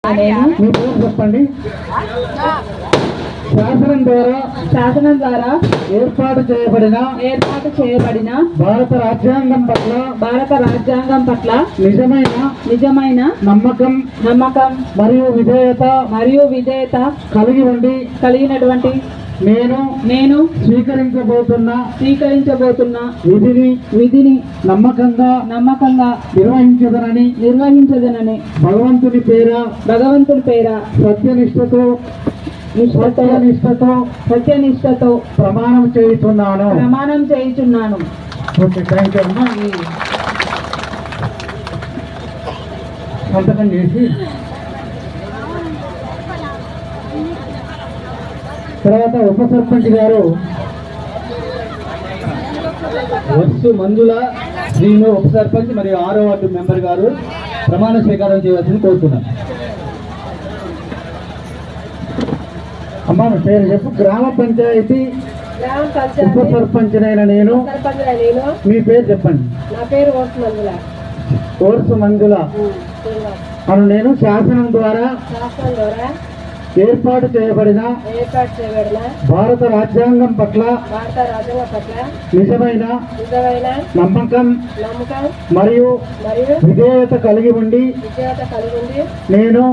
మీ పేరు చెప్పండి. శాసనం ద్వారా ఏర్పాటు చేయబడిన భారత రాజ్యాంగం పట్ల నిజమైన నమ్మకం మరియు విధేయత కలిగినటువంటి నేను స్వీకరించబోతున్న విధిని నమ్మకంగా నిర్వహించదనని భగవంతుని పేర సత్యనిష్టతో ప్రమాణం చేయుచున్నాను. ఓకే, థ్యాంక్ యూ అమ్మా. సంతకం చేసి తర్వాత ఉప సర్పంచ్ గారు వర్సు మంజుల శ్రీను ఉప సర్పంచ్ మరియు 6వ వార్డు మెంబర్ గారు ప్రమాణ స్వీకారం చేయవలసింది కోరుతున్నాను. అమ్మా పేరు చెప్పు. గ్రామ పంచాయతీ ఉప సర్పంచ్ నేను. మీ పేరు చెప్పండి. నా పేరు ఓర్సు మంజుల అను నేను శాసనం ద్వారా ఏర్పాటు చేయబడిన భారత రాజ్యాంగం పట్ల నిజమైన నమ్మకం మరియు విధేయత కలిగి ఉండి నేను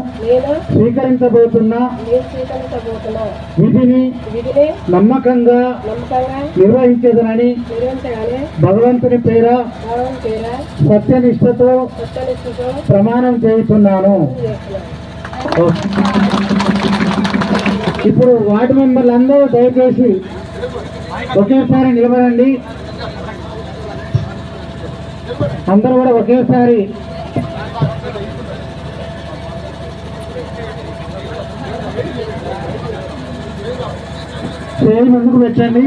స్వీకరించబోతున్న విధిని నమ్మకంగా నిర్వహించదనని భగవంతుని పేర సత్యనిష్టతో ప్రమాణం చేస్తున్నాను. ఇప్పుడు వార్డు మెంబర్లు అందరూ దయచేసి ఒకేసారి నిలబడండి. అందరూ కూడా ఒకేసారి చేయి ముందుకు పెట్టండి.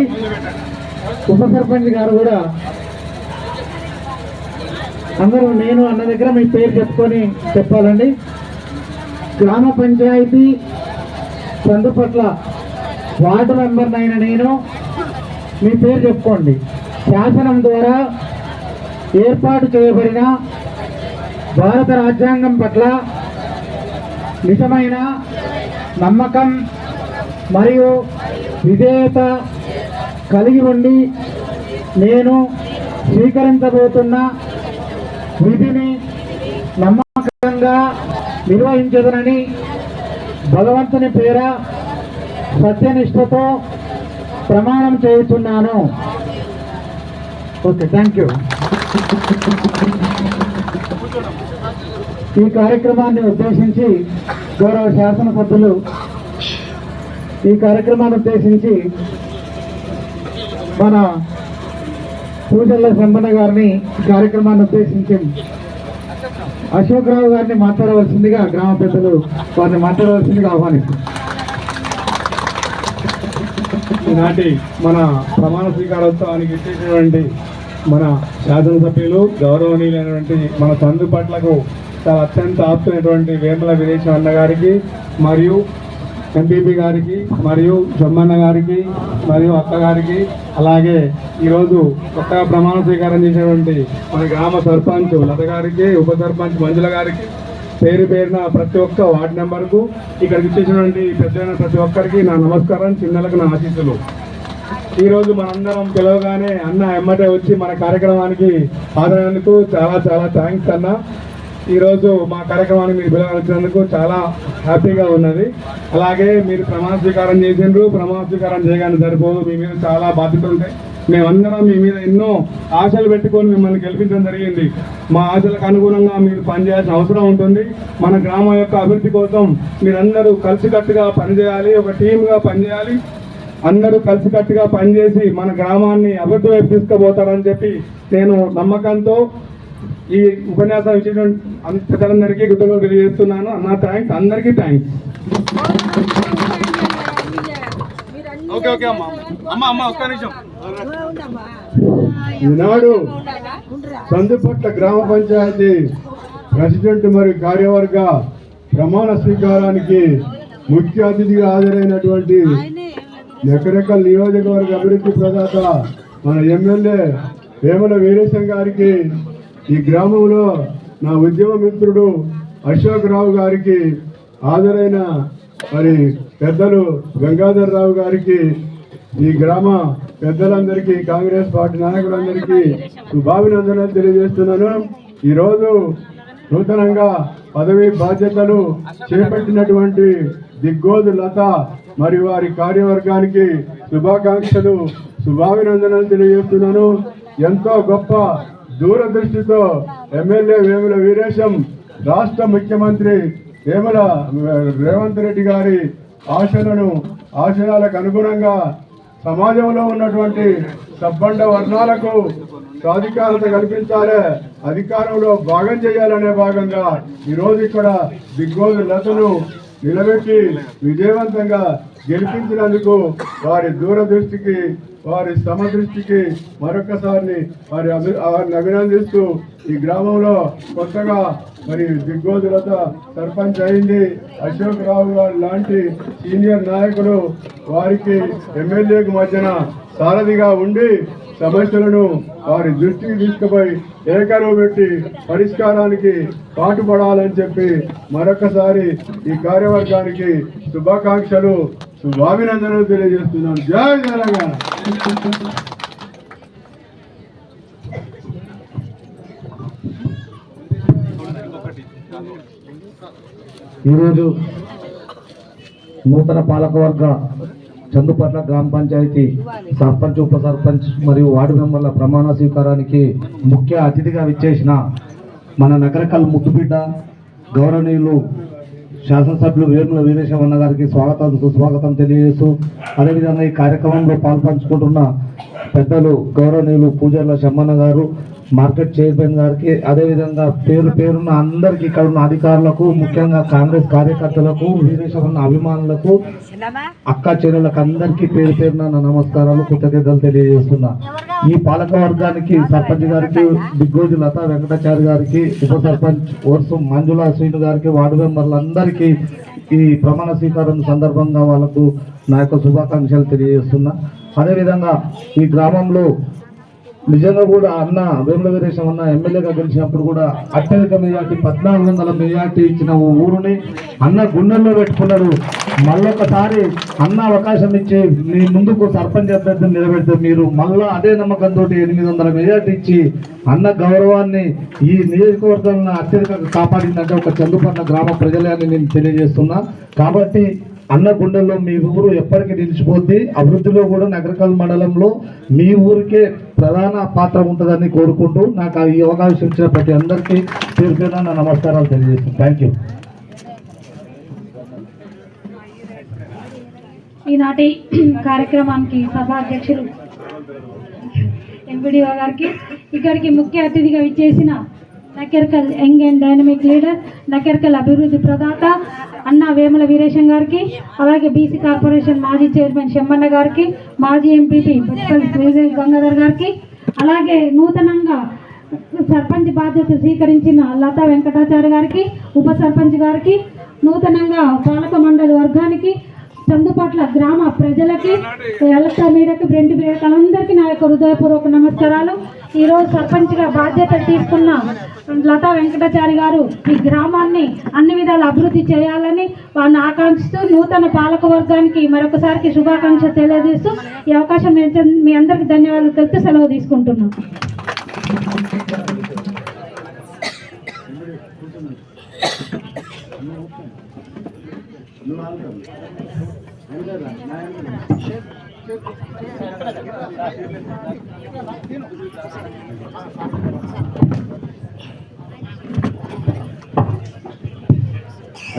ఉప సర్పంచ్ గారు కూడా అందరూ నేను అన్న దగ్గర మీ పేరు చెప్పుకొని చెప్పాలండి. గ్రామ పంచాయతీ చందుపట్ల వార్డు మెంబర్ అయిన నేను. మీ పేరు చెప్పుకోండి. శాసనం ద్వారా ఏర్పాటు చేయబడిన భారత రాజ్యాంగం పట్ల నిజమైన నమ్మకం మరియు విధేయత కలిగి ఉండి నేను స్వీకరించబోతున్న విధిని నమ్మకంగా నిర్వహించదనని భగవంతుని పేర సత్యనిష్టతో ప్రమాణం చేస్తున్నాను. Okay, thank you. ఈ కార్యక్రమాన్ని ఉద్దేశించి గౌరవ శాసనసభ్యులు మన పూజల సంపన్న గారిని కార్యక్రమాన్ని ఉద్దేశించి అశోక్ రావు గారిని మాట్లాడవలసిందిగా గ్రామ పెద్దలు వారిని మాట్లాడవలసిందిగా ఆహ్వానిస్తారు. ఈనాటి మన ప్రమాణ స్వీకారోత్సవానికి ఇచ్చేసినటువంటి మన శాసనసభ్యులు గౌరవనీయులైనటువంటి మన చందుపట్లకు చాలా అత్యంత ఆప్తున్నటువంటి వేముల వీరేశం అన్న గారికి మరియు ఎంపీపీ గారికి మరియు జమ్మన్న గారికి మరియు అక్కగారికి, అలాగే ఈరోజు కొత్తగా ప్రమాణ స్వీకారం చేసినటువంటి మన గ్రామ సర్పంచ్ లత గారికి, ఉప సర్పంచ్ మంజుల గారికి పేరు పేరున ప్రతి ఒక్క వార్డు మెంబర్కు ఇక్కడికి ఇచ్చేసినటువంటి పెద్దైన ప్రతి ఒక్కరికి నా నమస్కారం, చిన్నలకు నా ఆశీస్సులు. ఈరోజు మనందరం పిలవగానే అన్న ఎమ్మటే వచ్చి మన కార్యక్రమానికి హాజరైనందుకు చాలా చాలా థ్యాంక్స్ అన్న. ఈరోజు మా కార్యక్రమాన్ని మీరు పిలవచ్చినందుకు చాలా హ్యాపీగా ఉన్నది. అలాగే మీరు ప్రమాణ స్వీకారం చేసిండ్రు. ప్రమాణ స్వీకారం చేయగానే సరిపోదు, మీ మీద చాలా బాధ్యత ఉంటాయి. మేమందరం మీ మీద ఎన్నో ఆశలు పెట్టుకొని మిమ్మల్ని గెలిపించడం జరిగింది. మా ఆశలకు అనుగుణంగా మీరు పనిచేయాల్సిన అవసరం ఉంటుంది. మన గ్రామం యొక్క అభివృద్ధి కోసం మీరందరూ కలిసికట్టుగా పనిచేయాలి, ఒక టీమ్గా పనిచేయాలి. అందరూ కలిసికట్టుగా పనిచేసి మన గ్రామాన్ని అభివృద్ధి వైపు తీసుకుపోతారని చెప్పి నేను నమ్మకంతో ఈ ఉపన్యాసం ఇచ్చినటువంటి పెద్దలందరికీ కృతజ్ఞతలు తెలియజేస్తున్నాను. అన్న థ్యాంక్స్, అందరికీ థ్యాంక్స్. ఈనాడు చందుపట్ల గ్రామ పంచాయతీ ప్రెసిడెంట్ మరియు కార్యవర్గ ప్రమాణ స్వీకారానికి ముఖ్య అతిథిగా హాజరైనటువంటి ఎకరెకల్ నియోజకవర్గ అభివృద్ధి ప్రదాత మన ఎమ్మెల్యే వేముల వీరేశం గారికి, ఈ గ్రామంలో నా ఉద్యమ మిత్రుడు అశోక్ రావు గారికి, హాజరైన మరి పెద్దలు గంగాధర్ రావు గారికి, ఈ గ్రామ పెద్దలందరికీ, కాంగ్రెస్ పార్టీ నాయకులందరికీ శుభాభినందనలు తెలియజేస్తున్నాను. ఈరోజు నూతనంగా పదవి బాధ్యతలు చేపట్టినటువంటి దిగ్గోజు లత మరియు వారి కార్యవర్గానికి శుభాకాంక్షలు, శుభాభినందనలు తెలియజేస్తున్నాను. ఎంతో గొప్ప దూరదృష్టితో ఎమ్మెల్యే వేముల వీరేశం రాష్ట్ర ముఖ్యమంత్రి వేముల రేవంత్ రెడ్డి గారి ఆశయాలకు అనుగుణంగా సమాజంలో ఉన్నటువంటి సబ్బండ వర్ణాలకు సాధికారత కల్పించాలి, అధికారంలో భాగం చేయాలనే భాగంగా ఈరోజు ఇక్కడ దిగ్గోజు లతను నిలబెట్టి విజయవంతంగా గెలిపించినందుకు వారి దూరదృష్టికి, వారి సమదృష్టికి మరొకసారి వారిని అభినందిస్తూ, ఈ గ్రామంలో కొత్తగా మరి దిగ్గోజు లత సర్పంచ్ అయింది. అశోక్ రావు గారు లాంటి సీనియర్ నాయకులు వారికి ఎమ్మెల్యేకు మధ్యన సారథిగా ఉండి సమస్యలను వారి దృష్టికి తీసుకుపోయి ఏకరువు పెట్టి పరిష్కారానికి పాటుపడాలని చెప్పి మరొకసారి ఈ కార్యవర్గానికి శుభాకాంక్షలు, శుభాభినందనలు తెలియజేస్తున్నాను. జై తెలంగాణ. ఈరోజు నూతన పాలకవర్గ చందుపట్ల గ్రామ పంచాయతీ సర్పంచ్, ఉప సర్పంచ్ మరియు వార్డు మెంబర్ల ప్రమాణ స్వీకారానికి ముఖ్య అతిథిగా విచ్చేసిన మన నగరకల్ ముద్దుబిడ్డ గౌరవనీయులు శాసనసభ్యులు వేముల వీరేశం గారికి స్వాగతం, సుస్వాగతం తెలియజేస్తూ, అదేవిధంగా ఈ కార్యక్రమంలో పాల్పంచుకుంటున్న పెద్దలు గౌరవనీయులు పూజర్ల శమ్మన్న గారు, మార్కెట్ చైర్మన్ గారికి, అదేవిధంగా పేరున్న అందరికీ, ఇక్కడ ఉన్న అధికారులకు, ముఖ్యంగా కాంగ్రెస్ కార్యకర్తలకు, వీరేశం అభిమానులకు, అక్క చెల్లెలకు అందరికీ పేరున నా నమస్కారాలు, కృతజ్ఞతలు తెలియజేస్తున్నా. ఈ పాలక వర్గానికి సర్పంచ్ గారికి, దిగ్గోజు లత వెంకటాచారి గారికి, ఉప సర్పంచ్ వర్సు మంజులా శ్రీను గారికి, వార్డు మెంబర్లందరికీ ఈ ప్రమాణ స్వీకారం సందర్భంగా వాళ్ళకు నా యొక్క శుభాకాంక్షలు తెలియజేస్తున్నా. అదేవిధంగా ఈ గ్రామంలో నిజంగా కూడా అన్న వేముల వీరేశం అన్న ఎమ్మెల్యేగా గెలిచినప్పుడు కూడా అత్యధిక మెజార్టీ 1400 మెజార్టీ ఇచ్చిన ఊరుని అన్న గుండెల్లో పెట్టుకున్నాడు. మళ్ళొకసారి అన్న అవకాశం ఇచ్చి మీ ముందుకు సర్పంచ్ అభ్యర్థిని నిలబెడితే మీరు మళ్ళా అదే నమ్మకంతో 800 మెజార్టీ ఇచ్చి అన్న గౌరవాన్ని ఈ నియోజకవర్గాలను అత్యధికంగా కాపాడిందంటే ఒక చందుపట్ల గ్రామ ప్రజలే అని నేను తెలియజేస్తున్నా. కాబట్టి అన్న గుండెల్లో మీ ఊరు ఎప్పటికీ నిలిచిపోద్ది. అభివృద్ధిలో కూడా నగరకల్ మండలంలో మీ ఊరికే ప్రధాన పాత్ర ఉంటుందని కోరుకుంటూ నాకు ఈ అవకాశం ఇచ్చిన ప్రతి అందరికీ పేరుపేరున నా నమస్కారాలు తెలియజేస్తాను. Thank you. ఈనాటి కార్యక్రమానికి సభా అధ్యక్షులు ఎంపీడీఓ గారికి, ఇక్కడికి ముఖ్య అతిథిగా విచ్చేసిన నకెర్కల్ యంగ్ అండ్ డైనమిక్ లీడర్, నకెర్కల్ అభివృద్ధి ప్రదాత అన్న వేముల వీరేశం గారికి, అలాగే బీసీ కార్పొరేషన్ మాజీ చైర్మన్ శమ్మన్న గారికి, మాజీ ఎంపీపీ బొత్స గంగాధర్ గారికి, అలాగే నూతనంగా సర్పంచ్ బాధ్యత స్వీకరించిన లతా వెంకటాచారి గారికి, ఉప సర్పంచ్ గారికి, నూతనంగా పాలక మండలి వర్గానికి, చందుపట్ల గ్రామ ప్రజలకి, ఎలక్ట్రానిక్ మీడియాకి, ప్రింట్ మీడియాలందరికీ నా యొక్క హృదయపూర్వక నమస్కారాలు. ఈరోజు సర్పంచ్గా బాధ్యత తీసుకున్న లతా వెంకటాచారి గారు ఈ గ్రామాన్ని అన్ని విధాలు అభివృద్ధి చేయాలని వారిని ఆకాంక్షిస్తూ నూతన పాలక వర్గానికి మరొకసారికి శుభాకాంక్షలు తెలియజేస్తూ ఈ అవకాశం మీ అందరికీ ధన్యవాదాలు తెలుపుతూ సెలవు తీసుకుంటున్నాం.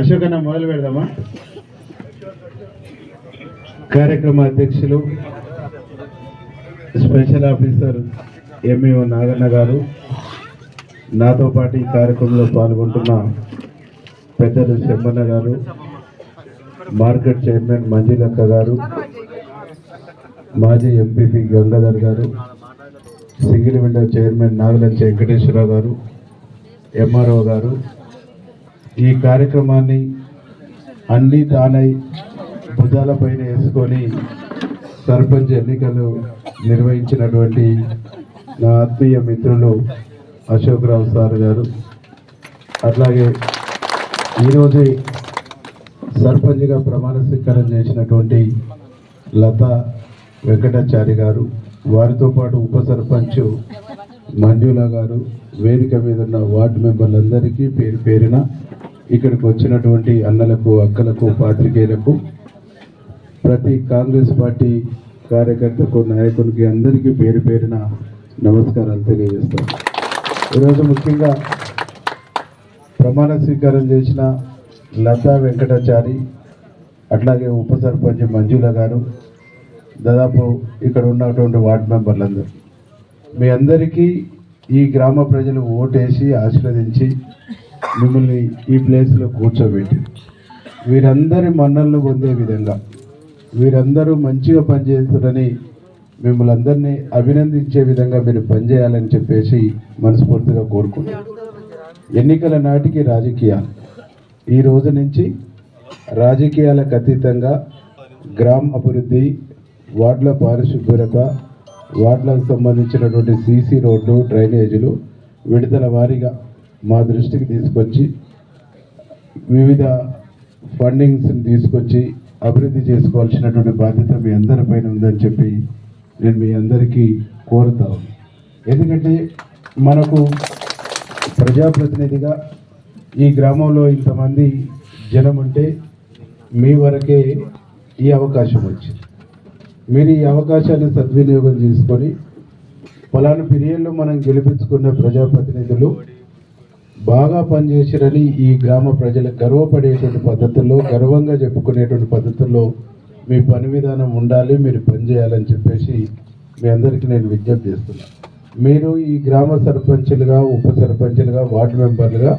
అశోక్ అన్న మొదలు పెడదామా? కార్యక్రమ అధ్యక్షులు స్పెషల్ ఆఫీసర్ ఎంఈఓ నాగన్న గారు, నాతో పాటు ఈ కార్యక్రమంలో పాల్గొంటున్న పెద్దలు శమ్మన్న గారు, మార్కెట్ చైర్మన్ మంజులక్క గారు, మాజీ ఎంపీపీ గంగాధర్ గారు, సింగిల్ విండో చైర్మన్ నాగలంచి వెంకటేశ్వరరావు గారు, ఎంఆర్ఓ గారు, ఈ కార్యక్రమాన్ని అన్ని తానై భుజాలపైన వేసుకొని సర్పంచ్ ఎన్నికలు నిర్వహించినటువంటి నా ఆత్మీయ మిత్రులు అశోక్ రావు సార్ గారు, అట్లాగే ఈరోజే సర్పంచ్గా ప్రమాణ స్వీకారం చేసినటువంటి లతా వెంకటాచారి గారు, వారితో పాటు ఉప సర్పంచ్ మంజుల గారు, వేదిక మీద ఉన్న వార్డు మెంబర్లందరికీ పేరు పేరున, ఇక్కడికి వచ్చినటువంటి అన్నలకు, అక్కలకు, పాత్రికేయులకు, ప్రతి కాంగ్రెస్ పార్టీ కార్యకర్తకు, నాయకునికి అందరికీ పేరు పేరున నమస్కారాలు తెలియజేస్తాను. ఈరోజు ముఖ్యంగా ప్రమాణ స్వీకారం చేసిన లతా వెంకటాచారి, అట్లాగే ఉప సర్పంచ్ మంజుల గారు, దాదాపు ఇక్కడ ఉన్నటువంటి వార్డు మెంబర్లందరూ, మీ అందరికీ ఈ గ్రామ ప్రజలు ఓటేసి ఆశీర్వదించి మిమ్మల్ని ఈ ప్లేస్లో కూర్చోబెట్టి వీరందరి మన్నలను పొందే విధంగా, వీరందరూ మంచిగా పనిచేస్తారని మిమ్మల్ని అందరినీ అభినందించే విధంగా మీరు పనిచేయాలని చెప్పేసి మనస్ఫూర్తిగా కోరుకుంటున్నాను. ఎన్నికల నాటికి రాజకీయాలు, ఈ రోజు నుంచి రాజకీయాలకు అతీతంగా గ్రామ అభివృద్ధి, వార్డుల పారిశుభ్రత, వార్డులకు సంబంధించినటువంటి సీసీ రోడ్లు, డ్రైనేజీలు విడతల వారీగా మా దృష్టికి తీసుకొచ్చి వివిధ ఫండింగ్స్ని తీసుకొచ్చి అభివృద్ధి చేసుకోవాల్సినటువంటి బాధ్యత మీ అందరిపైన ఉందని చెప్పి నేను మీ అందరికీ కోరుతాను. ఎందుకంటే మనకు ప్రజాప్రతినిధిగా ఈ గ్రామంలో ఇంతమంది జనం ఉంటే మీ వరకే ఈ అవకాశం వచ్చింది. మీరు ఈ అవకాశాన్ని సద్వినియోగం చేసుకొని పలానా పీరియడ్లో మనం గెలిపించుకున్న ప్రజాప్రతినిధులు బాగా పనిచేసిరని ఈ గ్రామ ప్రజలకు గర్వపడేటువంటి పద్ధతుల్లో, గర్వంగా చెప్పుకునేటువంటి పద్ధతుల్లో మీ పని విధానం ఉండాలి, మీరు పనిచేయాలని చెప్పేసి మీ అందరికీ నేను విజ్ఞప్తి చేస్తున్నాను. మీరు ఈ గ్రామ సర్పంచులుగా, ఉప సర్పంచులుగా, వార్డు మెంబర్లుగా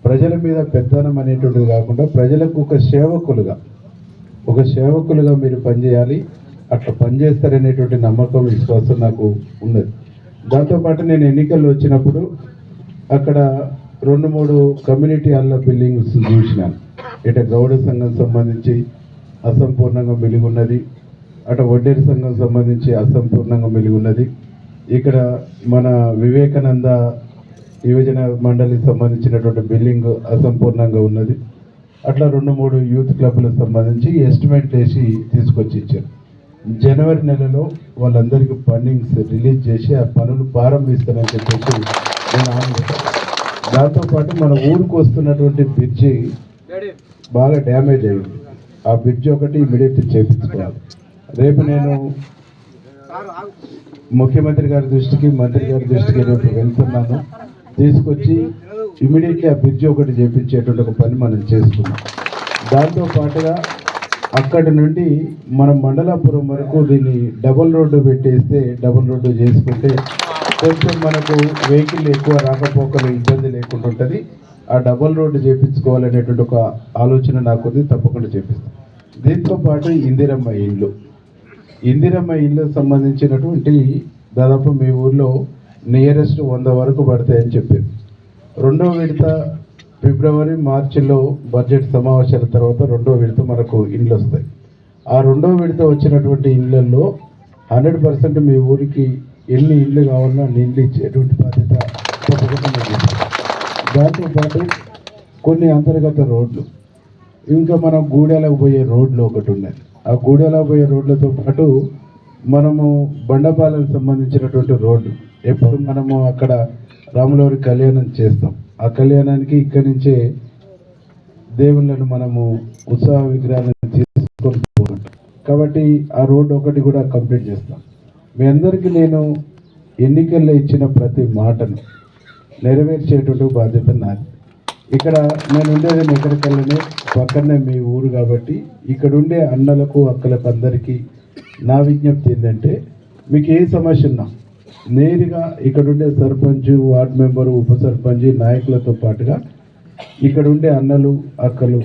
ప్రజల మీద పెత్తనం అనేటువంటిది కాకుండా ప్రజలకు ఒక సేవకులుగా మీరు పనిచేయాలి. అట్లా పనిచేస్తారనేటువంటి నమ్మకం, విశ్వాసం నాకు ఉన్నది. దాంతోపాటు నేను ఎన్నికల్లో వచ్చినప్పుడు అక్కడ 2-3 కమ్యూనిటీ హాల్ల బిల్డింగ్స్ చూసినాను. ఇట గౌడ సంఘం సంబంధించి అసంపూర్ణంగా మెలుగున్నది, అటు వడ్డేరు సంఘం సంబంధించి అసంపూర్ణంగా మెలుగున్నది, ఇక్కడ మన వివేకానంద యువజన మండలికి సంబంధించినటువంటి బిల్డింగ్ అసంపూర్ణంగా ఉన్నది. అట్లా 2-3 యూత్ క్లబ్లకు సంబంధించి ఎస్టిమేట్ వేసి తీసుకొచ్చి ఇచ్చారు. జనవరి నెలలో వాళ్ళందరికీ ఫండింగ్స్ రిలీజ్ చేసి ఆ పనులు ప్రారంభిస్తానని చెప్పేసి నేను ఆనందిస్తాను. దాంతోపాటు మన ఊరికి వస్తున్నటువంటి బ్రిడ్జి బాగా డ్యామేజ్ అయింది. ఆ బ్రిడ్జి ఒకటి ఇమీడియట్ చేయించుకోవాలి. రేపు నేను ముఖ్యమంత్రి గారి దృష్టికి, మంత్రి గారి దృష్టికి రేపు వెళ్తున్నాను. తీసుకొచ్చి ఇమీడియట్లీ ఆ బ్రిడ్జి ఒకటి చేయించేటువంటి ఒక పని మనం చేసుకున్నాం. దాంతో పాటుగా అక్కడి నుండి మనం మండలాపురం వరకు దీన్ని డబుల్ రోడ్డు పెట్టేస్తే, డబుల్ రోడ్డు చేసుకుంటే కొంచెం మనకు వెహికల్ ఎక్కువ రాకపోకలు ఇబ్బంది లేకుండా ఉంటుంది. ఆ డబుల్ రోడ్డు చేయించుకోవాలనేటువంటి ఒక ఆలోచన నాకుంది, తప్పకుండా చేపిస్తాం. దీంతో పాటు ఇందిరమ్మ ఇల్లు సంబంధించినటువంటి దాదాపు మీ ఊర్లో నియరెస్ట్ 100 వరకు పడతాయని చెప్పారు. 2వ విడత ఫిబ్రవరి, మార్చిలో బడ్జెట్ సమావేశాల తర్వాత 2వ విడత మనకు ఇండ్లు వస్తాయి. ఆ 2వ విడత వచ్చినటువంటి ఇళ్లలో 100% మీ ఊరికి ఎన్ని ఇండ్లు కావాలన్నా అన్ని ఇండ్లు ఇచ్చేటువంటి బాధ్యత తప్పకుండా చేస్తాం. దాంతోపాటు కొన్ని అంతర్గత రోడ్లు, ఇంకా మనం గూడెలకు పోయే రోడ్లు ఒకటి ఉన్నాయి. ఆ గూడెలకు పోయే రోడ్లతో పాటు మనము బండపాలకు సంబంధించినటువంటి రోడ్డు, ఎప్పుడు మనము అక్కడ రాములవారి కళ్యాణం చేస్తాం. ఆ కళ్యాణానికి ఇక్కడి నుంచే దేవుళ్ళను మనము ఉత్సవ విగ్రహాలను తీసుకొని పోతాం. కాబట్టి ఆ రోడ్డు ఒకటి కూడా కంప్లీట్ చేస్తాం. మీ అందరికీ నేను ఎన్నికల్లో ఇచ్చిన ప్రతి మాటను నెరవేర్చేటువంటి బాధ్యత నాది. ఇక్కడ నేను ఉండేది ఎక్కడికెళ్ళనే పక్కనే మీ ఊరు కాబట్టి ఇక్కడ ఉండే అన్నలకు, అక్కలకు అందరికీ నా విజ్ఞప్తి ఏంటంటే, మీకు ఏ సమస్య ఉన్నా నేరుగా ఇక్కడ ఉండే సర్పంచ్, వార్డు మెంబరు, ఉప సర్పంచ్, నాయకులతో పాటుగా ఇక్కడ ఉండే అన్నలు, అక్కలు,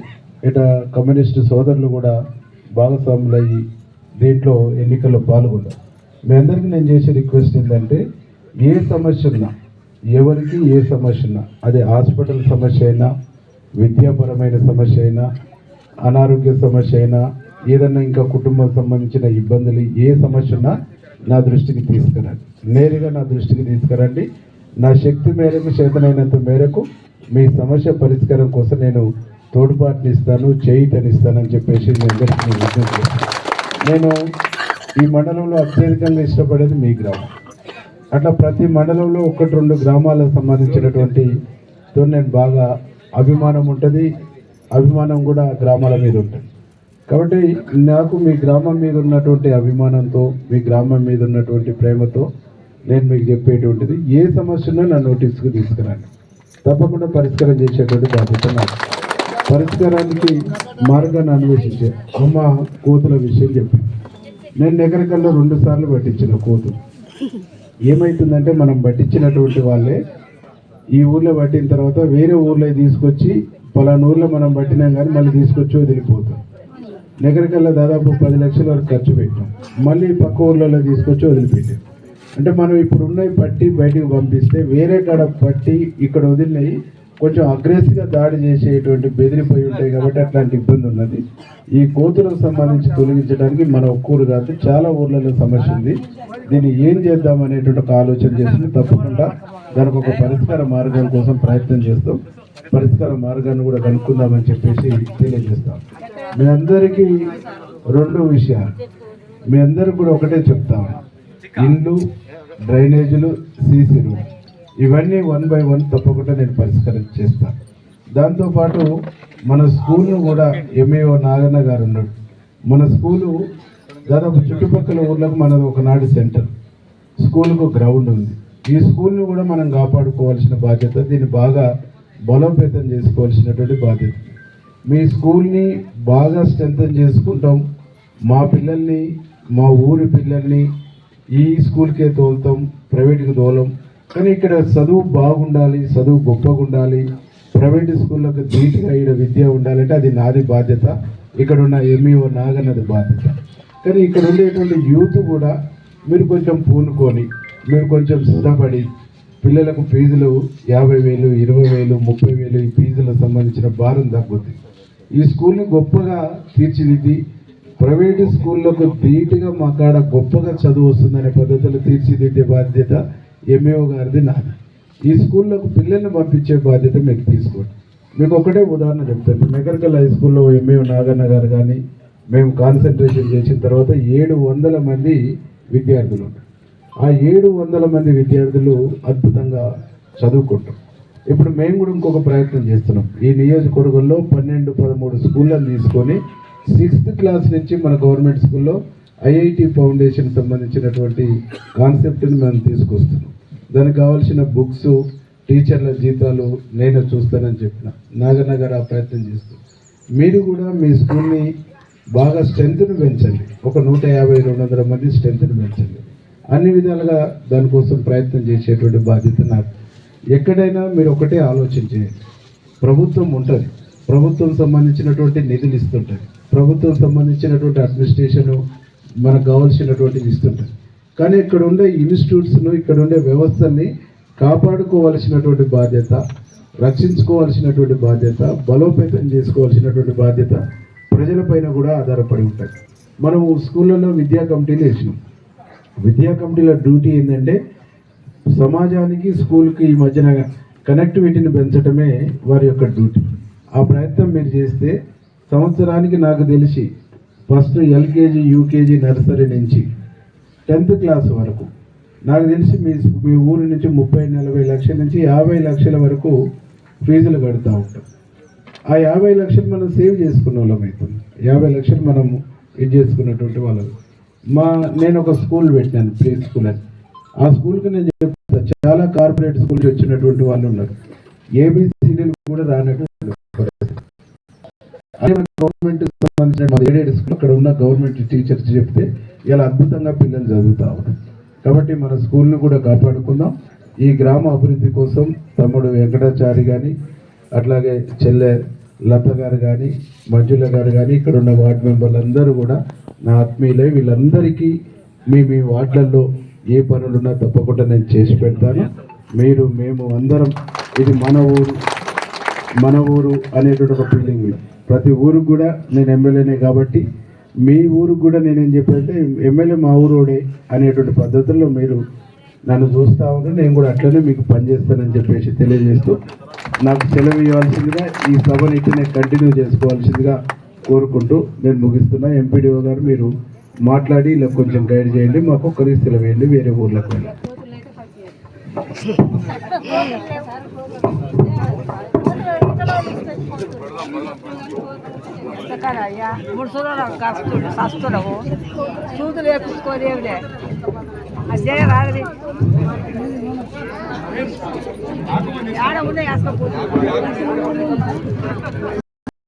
ఇట కమ్యూనిస్టు సోదరులు కూడా భాగస్వాములయ్యి దీంట్లో ఎన్నికల్లో పాల్గొన్నారు. మీ అందరికీ నేను చేసే రిక్వెస్ట్ ఏంటంటే, ఏ సమస్య ఉన్నా, ఎవరికి ఏ సమస్య ఉన్నా, అది హాస్పిటల్ సమస్య అయినా, విద్యాపరమైన సమస్య అయినా, అనారోగ్య సమస్య అయినా, ఏదన్నా ఇంకా కుటుంబం సంబంధించిన ఇబ్బందులు, ఏ సమస్య ఉన్నా నా దృష్టికి తీసుకురండి. నేరుగా నా దృష్టికి తీసుకురండి. నా శక్తి మేరకు, చేతనైనంత మేరకు మీ సమస్య పరిష్కారం కోసం నేను తోడ్పాటునిస్తాను, చేయితనిస్తానని చెప్పేసి మీ అందరికీ నేను విజ్ఞప్తి చేస్తాను. నేను ఈ మండలంలో అత్యధికంగా ఇష్టపడేది మీ గ్రామం. అట్లా ప్రతి మండలంలో 1-2 గ్రామాలకు సంబంధించినటువంటి నేను బాగా అభిమానం ఉంటుంది, అభిమానం కూడా గ్రామాల మీద ఉంటుంది. కాబట్టి నాకు మీ గ్రామం మీద ఉన్నటువంటి అభిమానంతో, మీ గ్రామం మీద ఉన్నటువంటి ప్రేమతో నేను మీకు చెప్పేటువంటిది, ఏ సమస్యనో నా నోటీస్కి తీసుకురండి, తప్పకుండా పరిష్కారం చేసేటువంటి బాధ్యత నాకు. పరిష్కారానికి మార్గాన్ని అన్వేషించే అమ్మ కోతుల విషయం చెప్పి నేను నగరకల్లో 2 సార్లు పట్టించిన కోతులు. ఏమవుతుందంటే మనం పట్టించినటువంటి వాళ్ళే ఈ ఊర్లో పట్టిన తర్వాత వేరే ఊర్లో తీసుకొచ్చి పలానా ఊర్లో మనం పట్టినాం కానీ మళ్ళీ తీసుకొచ్చి వదిలిపోతాం. నగరకల్లో దాదాపు 10 లక్షల వరకు ఖర్చు పెట్టాం, మళ్ళీ పక్క ఊర్లలో తీసుకొచ్చి వదిలిపెట్టాం. అంటే మనం ఇప్పుడు ఉన్నవి పట్టి బయటికి పంపిస్తే వేరే కాడ పట్టి ఇక్కడ వదిలినవి కొంచెం అగ్రెసివ్గా దాడి చేసేటువంటి బెదిరిపోయి ఉంటాయి. కాబట్టి అట్లాంటి ఇబ్బంది ఉన్నది. ఈ కోతులకు సంబంధించి తొలగించడానికి మన ఒక్కూరు కాదు, చాలా ఊర్లలో సమస్య ఉంది. దీన్ని ఏం చేద్దాం అనేటువంటి ఒక ఆలోచన చేస్తుంది. తప్పకుండా దానికి ఒక పరిష్కార మార్గం కోసం ప్రయత్నం చేస్తాం. పరిష్కార మార్గాన్ని కూడా కనుక్కుందామని చెప్పేసి తెలియజేస్తాం. మీ అందరికీ 2 విషయాలు, మీ అందరికి కూడా ఒకటే చెప్తాము. ఇండ్లు, డ్రైనేజీలు, సీసీ రోడ్, ఇవన్నీ 1 by 1 తప్పకుండా నేను పరిష్కారం చేస్తాను. దాంతోపాటు మన స్కూల్ను కూడా ఎంఏఓ నాగన్న గారు ఉన్నాడు. మన స్కూలు దాదాపు చుట్టుపక్కల ఊర్లకు మనది ఒకనాడు సెంటర్, స్కూల్కు గ్రౌండ్ ఉంది. ఈ స్కూల్ను కూడా మనం కాపాడుకోవాల్సిన బాధ్యత, దీన్ని బాగా బలోపేతం చేసుకోవాల్సినటువంటి బాధ్యత. మీ స్కూల్ని బాగా స్ట్రెంథన్ చేసుకుంటాం. మా పిల్లల్ని, మా ఊరి పిల్లల్ని ఈ స్కూల్కే తోలుతాం, ప్రైవేట్కి తోలం. కానీ ఇక్కడ చదువు బాగుండాలి, చదువు గొప్పగా ఉండాలి, ప్రైవేట్ స్కూళ్ళకు ధీటుగా ఇక్కడ విద్య ఉండాలంటే అది నాది బాధ్యత, ఇక్కడ ఉన్న ఎంఈఓ నాగన్నది బాధ్యత. కానీ ఇక్కడ ఉండేటువంటి యూత్ కూడా మీరు కొంచెం పూనుకొని, మీరు కొంచెం సిద్ధపడి పిల్లలకు ఫీజులు 50,000, 20,000, 30,000 ఈ ఫీజులకు సంబంధించిన భారం తగ్గుతుంది. ఈ స్కూల్ని గొప్పగా తీర్చిదిద్ది ప్రైవేటు స్కూళ్ళకు ధీటుగా మా కాడ గొప్పగా చదువు వస్తుందనే పద్ధతిలో తీర్చిదిద్దే బాధ్యత ఎంఏఓ గారిది నాది. ఈ స్కూళ్ళకు పిల్లల్ని పంపించే బాధ్యత మీకు తీసుకోండి. మీకు ఒకటే ఉదాహరణ చెప్తాను. నగరకల్ హై స్కూల్లో ఎంఏఓ నాగన్న గారు కానీ మేము కాన్సన్ట్రేషన్ చేసిన తర్వాత 700 మంది విద్యార్థులు ఉన్నారు. ఆ 700 మంది విద్యార్థులు అద్భుతంగా చదువుకుంటాం. ఇప్పుడు మేము కూడా ఇంకొక ప్రయత్నం చేస్తున్నాం. ఈ నియోజకవర్గంలో 12-13 స్కూళ్ళను తీసుకొని 6th క్లాస్ నుంచి మన గవర్నమెంట్ స్కూల్లో ఐఐటి ఫౌండేషన్ సంబంధించినటువంటి కాన్సెప్ట్ని మేము తీసుకొస్తున్నాం. దానికి కావాల్సిన బుక్స్, టీచర్ల జీతాలు నేను చూస్తానని చెప్పిన నాగన్న గారు ఆ ప్రయత్నం చేస్తాం. మీరు కూడా మీ స్కూల్ని బాగా స్ట్రెంత్ను పెంచండి. ఒక 150-200 మంది స్ట్రెంత్ను పెంచండి. అన్ని విధాలుగా దానికోసం ప్రయత్నం చేసేటువంటి బాధ్యత నాకు. ఎక్కడైనా మీరు ఒకటే ఆలోచించేయండి. ప్రభుత్వం ఉంటుంది, ప్రభుత్వం సంబంధించినటువంటి నిధులు ఇస్తుంటుంది, ప్రభుత్వం సంబంధించినటువంటి అడ్మినిస్ట్రేషను మనకు కావాల్సినటువంటివి ఇస్తుంటుంది. కానీ ఇక్కడ ఉండే ఇన్స్టిట్యూట్స్ను, ఇక్కడ ఉండే వ్యవస్థల్ని కాపాడుకోవాల్సినటువంటి బాధ్యత, రక్షించుకోవాల్సినటువంటి బాధ్యత, బలోపేతం చేసుకోవాల్సినటువంటి బాధ్యత ప్రజలపైన కూడా ఆధారపడి ఉంటుంది. మనము స్కూళ్ళలో విద్యా కమిటీలు వేసినాం. విద్యా కమిటీల డ్యూటీ ఏంటంటే సమాజానికి, స్కూల్కి ఈ మధ్యన కనెక్టివిటీని పెంచడమే వారి యొక్క డ్యూటీ. ఆ ప్రయత్నం మీరు చేస్తే సంవత్సరానికి నాకు తెలిసి ఫస్ట్ ఎల్కేజీ, యూకేజీ, నర్సరీ నుంచి 10th క్లాస్ వరకు నాకు తెలిసి మీ ఊరి నుంచి 30-40 లక్షల నుంచి 50 లక్షల వరకు ఫీజులు కడుతూ ఉంటాం. ఆ 50 లక్షలు మనం సేవ్ చేసుకున్న వాళ్ళం అవుతుంది. 50 లక్షలు మనం ఇది చేసుకున్నటువంటి వాళ్ళు. నేను ఒక స్కూల్ పెట్టినాను, ప్రీ స్కూల్ అని. ఆ స్కూల్కి నేను చెప్తా, చాలా కార్పొరేట్ స్కూల్కి వచ్చినటువంటి వాళ్ళు ఉన్నారు, ఏబిసిడీలు కూడా రానట్టు. అదే గవర్నమెంట్ సంబంధించిన ఎయిడెడ్ స్కూల్ అక్కడ ఉన్న గవర్నమెంట్ టీచర్స్ చెప్తే ఇలా అద్భుతంగా పిల్లలు చదువుతా ఉన్నారు. కాబట్టి మన స్కూల్ని కూడా కాపాడుకుందాం. ఈ గ్రామ అభివృద్ధి కోసం తమ్ముడు వెంకటాచారి కానీ, అట్లాగే చెల్లె లత గారు కానీ, మంజుల గారు కానీ, ఇక్కడ ఉన్న వార్డు మెంబర్లు అందరూ కూడా నా ఆత్మీయులై. వీళ్ళందరికీ మీ వార్డులలో ఏ పనులున్నా తప్పకుండా నేను చేసి పెడతాను. మేము అందరం ఇది మన ఊరు అనేటువంటి ఒక ఫీలింగ్. ప్రతి ఊరికి కూడా నేను ఎమ్మెల్యేనే కాబట్టి మీ ఊరికి కూడా నేనేం చెప్పానంటే ఎమ్మెల్యే మా ఊరోడే అనేటువంటి పద్ధతుల్లో మీరు నన్ను చూస్తూ ఉన్నారు. నేను కూడా అట్లనే మీకు పనిచేస్తానని చెప్పేసి తెలియజేస్తూ నాకు సెలవు ఇవ్వాల్సిందిగా ఈ సభను ఇట్లనే కంటిన్యూ చేసుకోవాల్సిందిగా కోరుకుంటూ నేను ముగిస్తున్నా. ఎంపీడీఓ గారు మీరు మాట్లాడి ఇలా కొంచెం గైడ్ చేయండి, మాకు ఒక్కరికి సెలవు వేయండి, వేరే ఊర్లకు వెళ్ళి. చూతులు వేపించుకోలేవులే అదే రాదు ఆడ ఉన్నాయి